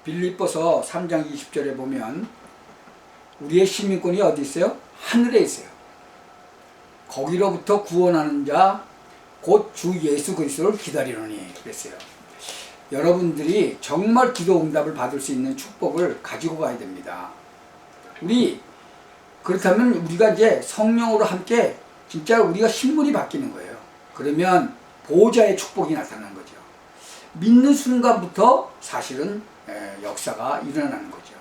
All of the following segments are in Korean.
빌립보서 3장 20절에 보면 우리의 시민권이 어디 있어요? 하늘에 있어요. 거기로부터 구원하는 자 곧 주 예수 그리스도를 기다리노니 그랬어요. 여러분들이 정말 기도 응답을 받을 수 있는 축복을 가지고 가야 됩니다. 그렇다면 우리가 이제 성령으로 함께 진짜 우리가 신분이 바뀌는 거예요. 그러면 보호자의 축복이 나타나는 거죠. 믿는 순간부터 사실은 역사가 일어나는 거죠.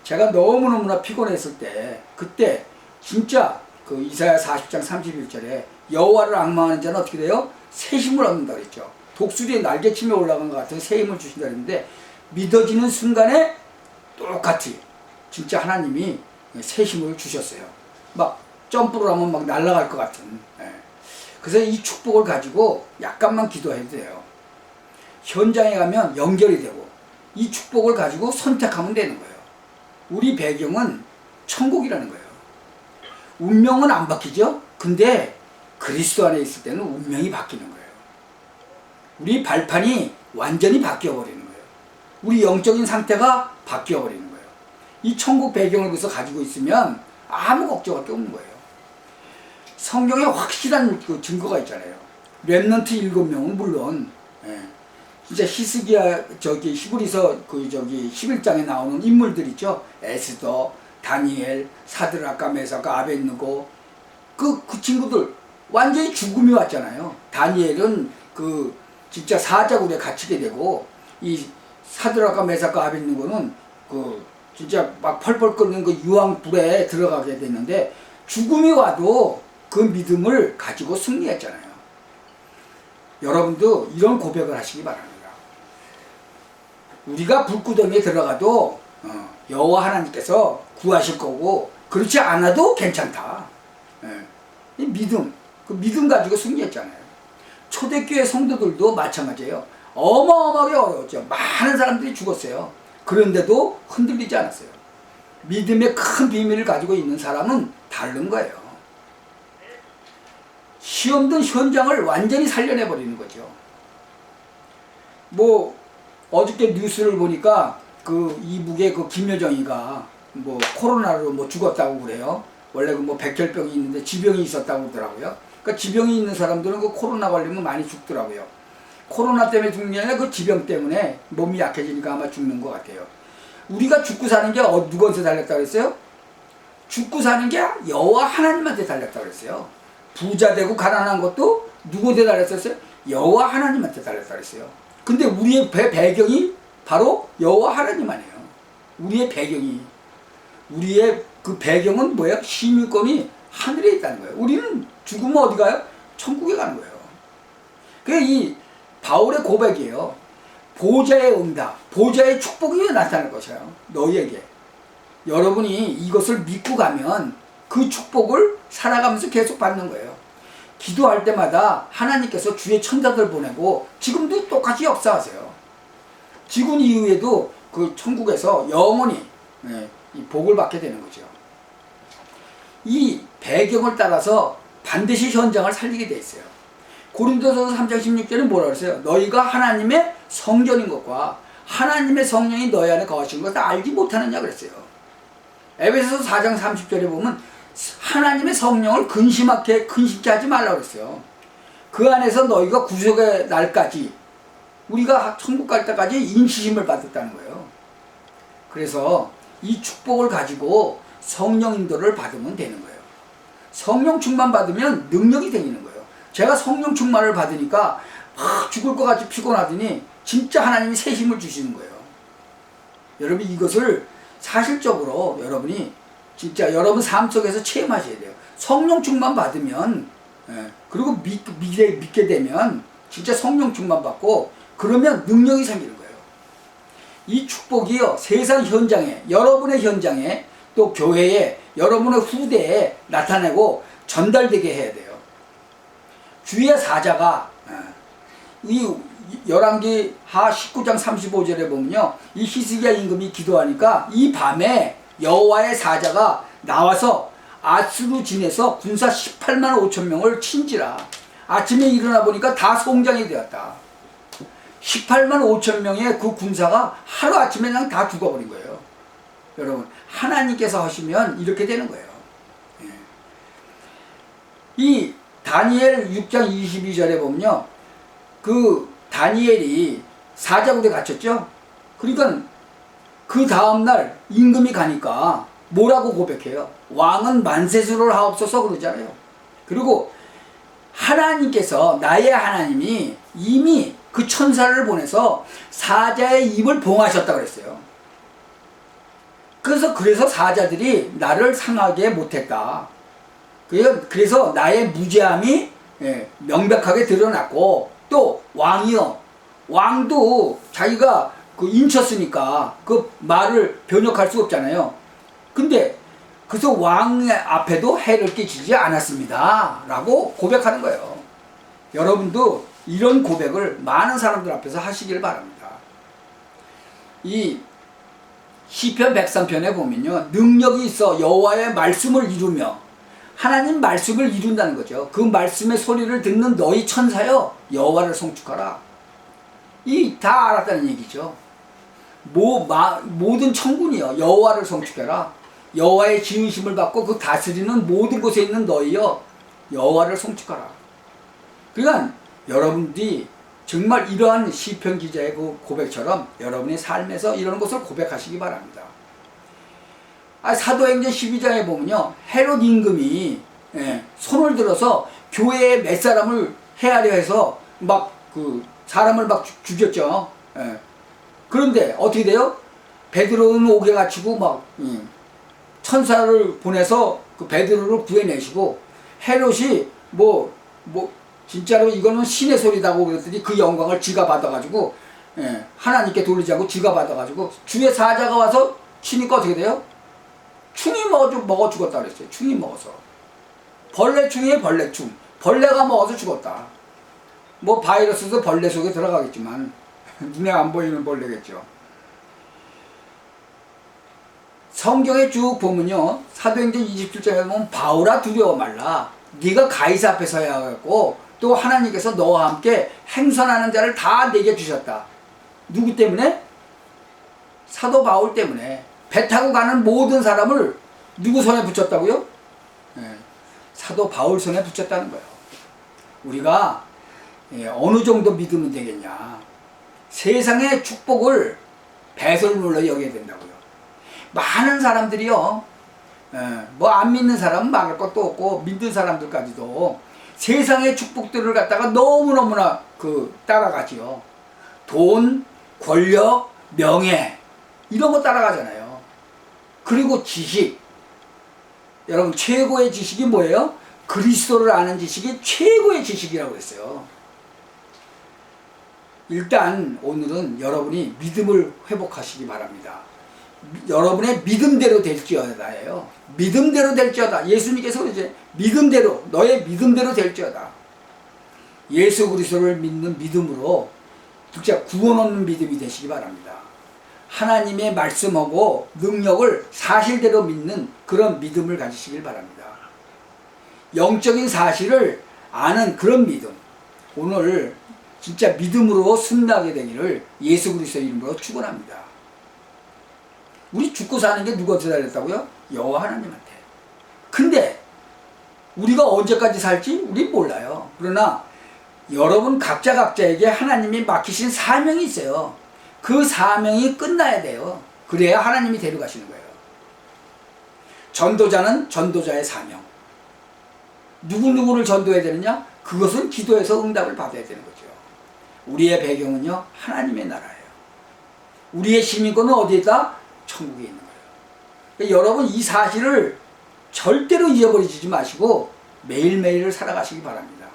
제가 너무너무나 피곤했을 때 그때 진짜 그 이사야 40장 31절에 여호와를 앙망하는 자는 어떻게 돼요? 새 힘을 얻는다 그랬죠. 독수리의 날개침에 올라간 것 같은 새 힘을 주신다 그랬는데 믿어지는 순간에 똑같이 진짜 하나님이 새 힘을 주셨어요. 막 점프를 하면 막 날아갈 것 같은. 그래서 이 축복을 가지고 약간만 기도해도 돼요. 현장에 가면 연결이 되고 이 축복을 가지고 선택하면 되는 거예요. 우리 배경은 천국이라는 거예요. 운명은 안 바뀌죠? 근데 그리스도 안에 있을 때는 운명이 바뀌는 거예요. 우리 발판이 완전히 바뀌어버리는 거예요. 우리 영적인 상태가 바뀌어버리는 거예요. 이 천국 배경을 그래서 가지고 있으면 아무 걱정할 게 없는 거예요. 성경에 확실한 그 증거가 있잖아요. 렘넌트 7명은 물론 진짜 히스기야 히브리서 11장에 나오는 인물들 있죠. 에스더, 다니엘, 사드락과 메삭과 아벳느고 그 친구들 완전히 죽음이 왔잖아요. 다니엘은 진짜 사자굴에 갇히게 되고 이 사드락과 메삭과 아벳느고는 진짜 막 펄펄 끓는 그 유황 불에 들어가게 됐는데 죽음이 와도 그 믿음을 가지고 승리했잖아요. 여러분도 이런 고백을 하시기 바랍니다. 우리가 불구덩이에 들어가도 여호와 하나님께서 구하실 거고 그렇지 않아도 괜찮다. 이 믿음, 그 믿음 가지고 승리했잖아요. 초대교회 성도들도 마찬가지예요. 어마어마하게 어려웠죠. 많은 사람들이 죽었어요. 그런데도 흔들리지 않았어요. 믿음의 큰 비밀을 가지고 있는 사람은 다른 거예요. 시험 든 현장을 완전히 살려내버리는 거죠. 어저께 뉴스를 보니까 이북의 김여정이가 코로나로 죽었다고 그래요. 원래 백혈병이 있는데 지병이 있었다고 그러더라고요. 그러니까 지병이 있는 사람들은 코로나 걸리면 많이 죽더라고요. 코로나 때문에 죽는 게 아니라 그 지병 때문에 몸이 약해지니까 아마 죽는 것 같아요. 우리가 죽고 사는 게 누구한테 달렸다고 그랬어요? 죽고 사는 게 여호와 하나님한테 달렸다고 그랬어요. 부자 되고 가난한 것도 누구한테 달렸었어요? 여호와 하나님한테 달렸다고 그랬어요. 근데 우리의 배경이 바로 여호와 하나님 아니에요. 우리의 배경은 뭐예요? 시민권이 하늘에 있다는 거예요. 우리는 죽으면 어디 가요? 천국에 가는 거예요. 그게 이 바울의 고백이에요. 보좌의 응답, 보좌의 축복이 나타날 것이에요. 너희에게. 여러분이 이것을 믿고 가면 그 축복을 살아가면서 계속 받는 거예요. 기도할 때마다 하나님께서 주의 천사들 보내고 지금도 똑같이 역사하세요. 지금 이후에도 그 천국에서 영원히 이 복을 받게 되는 거죠. 이 배경을 따라서 반드시 현장을 살리게 돼 있어요. 고린도서 3장 16절은 뭐라 그랬어요? 너희가 하나님의 성전인 것과 하나님의 성령이 너희 안에 거하시는 것을 알지 못하느냐 그랬어요. 에베소서 4장 30절에 보면 하나님의 성령을 근심케 하지 말라고 그랬어요. 그 안에서 너희가 구속의 날까지 우리가 천국 갈 때까지 인치심을 받았다는 거예요. 그래서 이 축복을 가지고 성령 인도를 받으면 되는 거예요. 성령 충만 받으면 능력이 생기는 거예요. 제가 성령 충만을 받으니까 막 죽을 것 같이 피곤하더니 진짜 하나님이 새 힘을 주시는 거예요. 여러분 이것을 사실적으로 여러분이 진짜 여러분 삶 속에서 체험하셔야 돼요. 성령 충만 받으면 그리고 믿게 되면 진짜 성령 충만 받고 그러면 능력이 생기는 거예요. 이 축복이요 세상 현장에 여러분의 현장에 또 교회에 여러분의 후대에 나타내고 전달되게 해야 돼요. 주의 사자가 이 열왕기 하 19장 35절에 보면요 이 히스기야 임금이 기도하니까 이 밤에 여호와의 사자가 나와서 아수르 진에서 군사 18만 5천 명을 친지라. 아침에 일어나 보니까 다 송장이 되었다. 18만 5천 명의 그 군사가 하루아침에 그냥 다 죽어버린 거예요. 여러분, 하나님께서 하시면 이렇게 되는 거예요. 예. 이 다니엘 6장 22절에 보면요, 그 다니엘이 사자굴에 갇혔죠. 그러니까 그 다음날 임금이 가니까 뭐라고 고백해요? 왕은 만세수를 하옵소서 그러잖아요. 그리고 하나님께서, 나의 하나님이 이미 그 천사를 보내서 사자의 입을 봉하셨다고 그랬어요. 그래서 사자들이 나를 상하게 못했다. 그래서 나의 무죄함이 명백하게 드러났고, 또 왕이요, 왕도 자기가 그 인쳤으니까 그 말을 변역할 수 없잖아요. 근데 그래서 왕 앞에도 해를 끼치지 않았습니다 라고 고백하는 거예요. 여러분도 이런 고백을 많은 사람들 앞에서 하시길 바랍니다. 이 시편 103편에 보면요, 능력이 있어 여호와의 말씀을 이루며, 하나님 말씀을 이룬다는 거죠. 그 말씀의 소리를 듣는 너희 천사여 여호와를 송축하라. 이 다 알았다는 얘기죠. 모든 천군이여 여호와를 송축해라. 여호와의 지으심을 받고 그 다스리는 모든 곳에 있는 너희여 여호와를 송축하라. 그러니까 여러분들이 정말 이러한 시편 기자의 그 고백처럼 여러분의 삶에서 이런 것을 고백하시기 바랍니다. 사도행전 12장에 보면요, 헤롯 임금이 손을 들어서 교회에 몇 사람을 해하려 해서 막 그 사람을 막 죽였죠. 그런데 어떻게 돼요? 베드로는 옥에 갇히고 막 천사를 보내서 그 베드로를 구해내시고, 헤롯이 뭐 진짜로 이거는 신의 소리다고 그랬더니 그 영광을 지가 받아가지고 하나님께 돌리지 않고 지가 받아가지고 주의 사자가 와서 치니까 어떻게 돼요? 충이 먹어 죽었다 그랬어요. 충이 먹어서. 벌레충이에요. 벌레충. 벌레가 먹어서 죽었다. 뭐 바이러스도 벌레 속에 들어가겠지만 눈에 안 보이는 벌레겠죠. 성경에 쭉 보면요, 사도행전 27장에 보면 바울아 두려워 말라. 네가 가이사 앞에 서야 하고 또 하나님께서 너와 함께 행선하는 자를 다 내게 주셨다. 누구 때문에? 사도 바울 때문에. 배 타고 가는 모든 사람을 누구 손에 붙였다고요? 사도 바울 손에 붙였다는 거예요. 우리가 어느 정도 믿으면 되겠냐. 세상의 축복을 배설물로 여겨야 된다고요. 많은 사람들이요, 뭐 안 믿는 사람은 말할 것도 없고 믿는 사람들까지도 세상의 축복들을 갖다가 너무너무나 따라가지요. 돈, 권력, 명예 이런 거 따라가잖아요. 그리고 지식. 여러분, 최고의 지식이 뭐예요? 그리스도를 아는 지식이 최고의 지식이라고 했어요. 일단 오늘은 여러분이 믿음을 회복하시기 바랍니다. 여러분의 믿음대로 될지어다예요. 믿음대로 될지어다. 예수님께서 이제 믿음대로, 너의 믿음대로 될지어다. 예수 그리스도를 믿는 믿음으로 진짜 구원 얻는 믿음이 되시기 바랍니다. 하나님의 말씀하고 능력을 사실대로 믿는 그런 믿음을 가지시길 바랍니다. 영적인 사실을 아는 그런 믿음. 오늘 진짜 믿음으로 승리하게 되기를 예수 그리스도 이름으로 축원합니다. 우리 죽고 사는 게 누구한테 달렸다고요? 여호와 하나님한테. 근데 우리가 언제까지 살지 우리 몰라요. 그러나 여러분 각자에게 하나님이 맡기신 사명이 있어요. 그 사명이 끝나야 돼요. 그래야 하나님이 데려가시는 거예요. 전도자는 전도자의 사명. 누구누구를 전도해야 되느냐? 그것은 기도해서 응답을 받아야 되는 거죠. 우리의 배경은요, 하나님의 나라예요. 우리의 시민권은 어디에 있다? 천국에 있는 거예요. 그러니까 여러분 이 사실을 절대로 잊어버리지 마시고 매일매일을 살아가시기 바랍니다.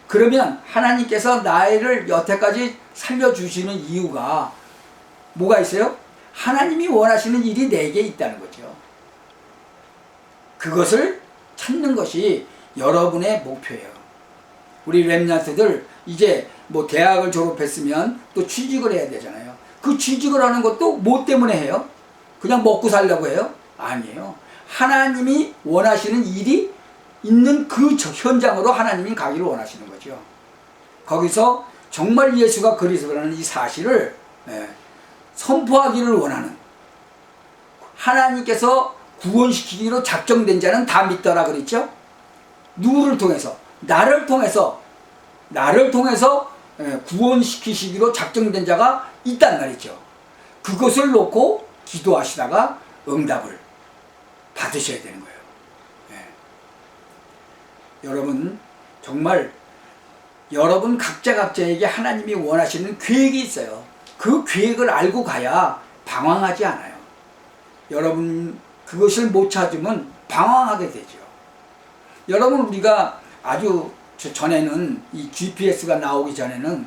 그러면 하나님께서 나를 여태까지 살려주시는 이유가 뭐가 있어요? 하나님이 원하시는 일이 내게 있다는 거죠. 그것을 찾는 것이 여러분의 목표예요. 우리 렘넌트들 이제 뭐 대학을 졸업했으면 또 취직을 해야 되잖아요. 그 취직을 하는 것도 뭐 때문에 해요? 그냥 먹고 살려고 해요? 아니에요. 하나님이 원하시는 일이 있는 그 현장으로 하나님이 가기를 원하시는 거죠. 거기서 정말 예수가 그리스도라는 이 사실을 선포하기를 원하는, 하나님께서 구원시키기로 작정된 자는 다 믿더라 그랬죠? 누구를 통해서? 나를 통해서 구원시키시기로 작정된 자가 있단 말이죠. 그것을 놓고 기도하시다가 응답을 받으셔야 되는 거예요. 여러분, 정말 여러분 각자에게 하나님이 원하시는 계획이 있어요. 그 계획을 알고 가야 방황하지 않아요. 여러분, 그것을 못 찾으면 방황하게 되죠. 여러분, 우리가 아주 전에는 이 GPS가 나오기 전에는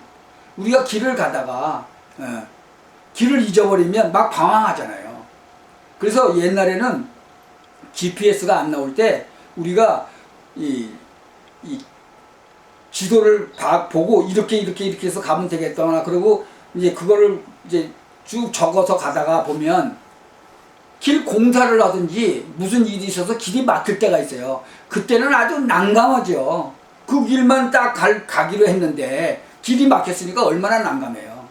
우리가 길을 가다가 길을 잊어버리면 막 방황하잖아요. 그래서 옛날에는 GPS가 안 나올 때 우리가 이 지도를 보고 이렇게 해서 가면 되겠다. 그리고 이제 그거를 이제 쭉 적어서 가다가 보면 길 공사를 하든지 무슨 일이 있어서 길이 막힐 때가 있어요. 그때는 아주 난감하죠. 그 길만 딱 가기로 했는데 길이 막혔으니까 얼마나 난감해요.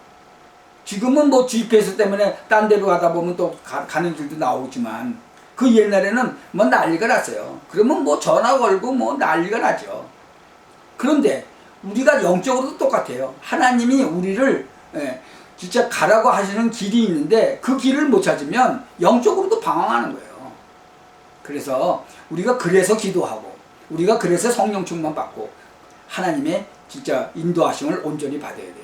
지금은 뭐 GPS 때문에 딴 데로 가다 보면 또 가는 길도 나오지만 그 옛날에는 뭐 난리가 났어요. 그러면 뭐 전화 걸고 뭐 난리가 나죠. 그런데 우리가 영적으로도 똑같아요. 하나님이 우리를 진짜 가라고 하시는 길이 있는데 그 길을 못 찾으면 영적으로도 방황하는 거예요. 그래서 우리가 그래서 기도하고 우리가 그래서 성령 충만 받고 하나님의 진짜 인도하심을 온전히 받아야 돼요.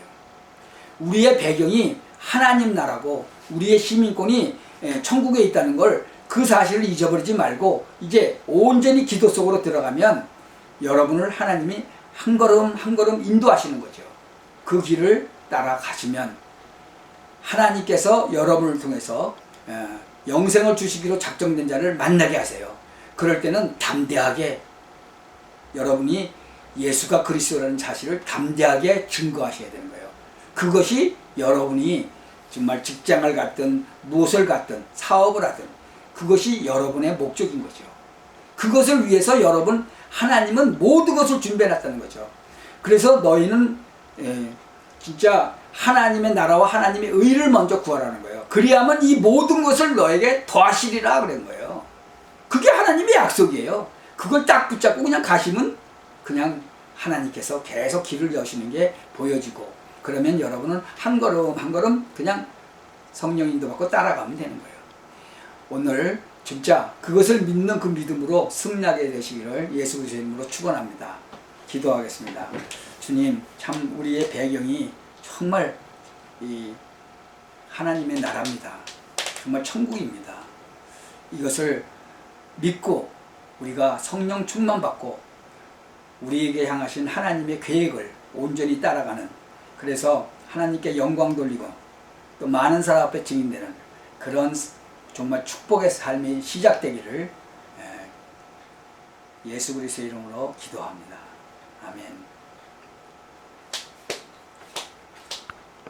우리의 배경이 하나님 나라고 우리의 시민권이 천국에 있다는 걸 그 사실을 잊어버리지 말고 이제 온전히 기도 속으로 들어가면 여러분을 하나님이 한 걸음 한 걸음 인도하시는 거죠. 그 길을 따라가시면 하나님께서 여러분을 통해서 영생을 주시기로 작정된 자를 만나게 하세요. 그럴 때는 담대하게 여러분이 예수가 그리스도라는 사실을 담대하게 증거하셔야 되는 거예요. 그것이 여러분이 정말 직장을 갖든 무엇을 갖든 사업을 하든 그것이 여러분의 목적인 거죠. 그것을 위해서 여러분 하나님은 모든 것을 준비해놨다는 거죠. 그래서 너희는 진짜 하나님의 나라와 하나님의 의를 먼저 구하라는 거예요. 그리하면 이 모든 것을 너에게 더하시리라 그런 거예요. 그게 하나님의 약속이에요. 그걸 딱 붙잡고 그냥 가시면 그냥 하나님께서 계속 길을 여시는 게 보여지고 그러면 여러분은 한 걸음 한 걸음 그냥 성령 인도받고 따라가면 되는 거예요. 오늘 진짜 그것을 믿는 그 믿음으로 승리하게 되시기를 예수 그리스도의 이름으로 축원합니다. 기도하겠습니다. 주님, 참 우리의 배경이 정말 이 하나님의 나라입니다. 정말 천국입니다. 이것을 믿고 우리가 성령 충만 받고 우리에게 향하신 하나님의 계획을 온전히 따라가는, 그래서 하나님께 영광 돌리고 또 많은 사람 앞에 증인되는 그런 정말 축복의 삶이 시작되기를 예수 그리스도의 이름으로 기도합니다. 아멘.